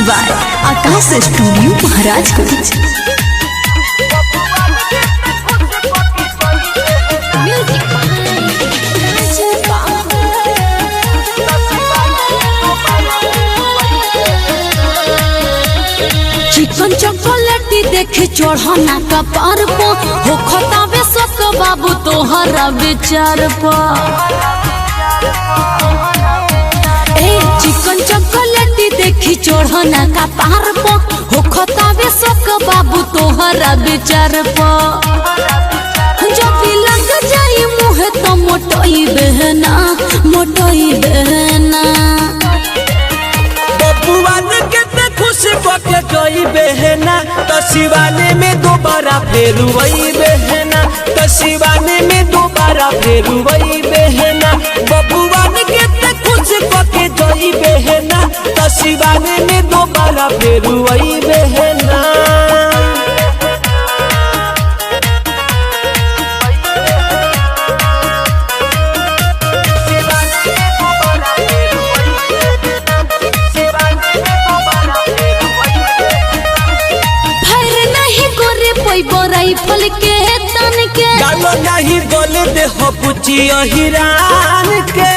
By Akash studio Maharajganj. Chicken chocolaty देखे चढ़ना कपार पो हो खतावे सक बाबू तोहरा विचार पो। चिकन चॉकलेटी देखी चढ़ना कपार पो हो खतावे सक बाबू तोहरा विचार पो। जब लग जाई मुँह तो मोटई बहना मोटई बहना के जोई बहना तो शिवाने में दोबारा फिर वही बहना तो शिवाने में दोबारा फिर वही बहना बबुआन के खुश के जोई बहना तो शिवाने में दोबारा फिर वही बहना। राइफल के तन के डालो नहीं बोले दे हो पुचिया हिरान के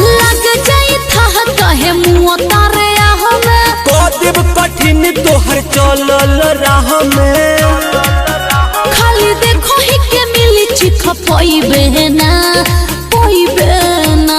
लग जाई था कहे मुँह तारे हमें कदेव कठिन तोहर चलल राह में खाली देखो ही के मिली चिख पोई बहना पोई बहना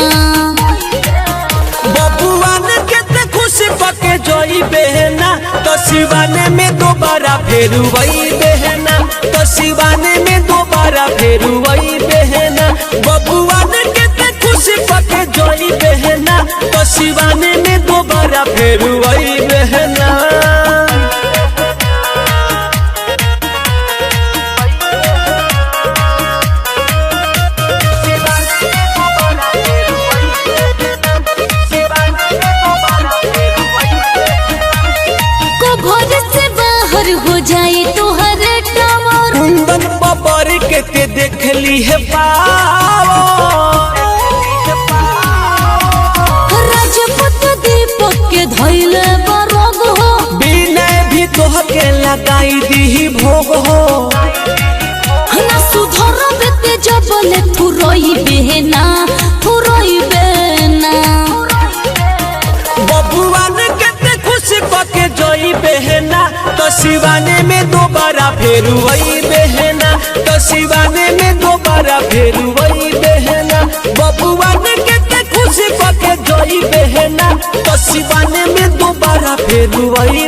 बबुआन के खुश पके जोई बहना तो शिवाने में दोबारा फिर वही बहना तो शिवाने में दोबारा फिर वही बहना बबुआन के खुश पके जोई बहना तो शिवाने में दोबारा फिर वही बहना। हो जाए तोहर टावर कुंदन बबर के देख ली है राजपूत दीपक के धैले बरोग हो बिनय भी तोह के लगाई दी भोग हो ना सुधर बेते जबले थुरोई बहना थुरोई बहना बबुआन के खुश पके जोई बहना तो शिवाने में दोबारा फिर वही बहना तो शिवाने में दोबारा फिर वही बहना बबुआन के खुश पके जोई बहना तो शिवाने में दोबारा फिर वही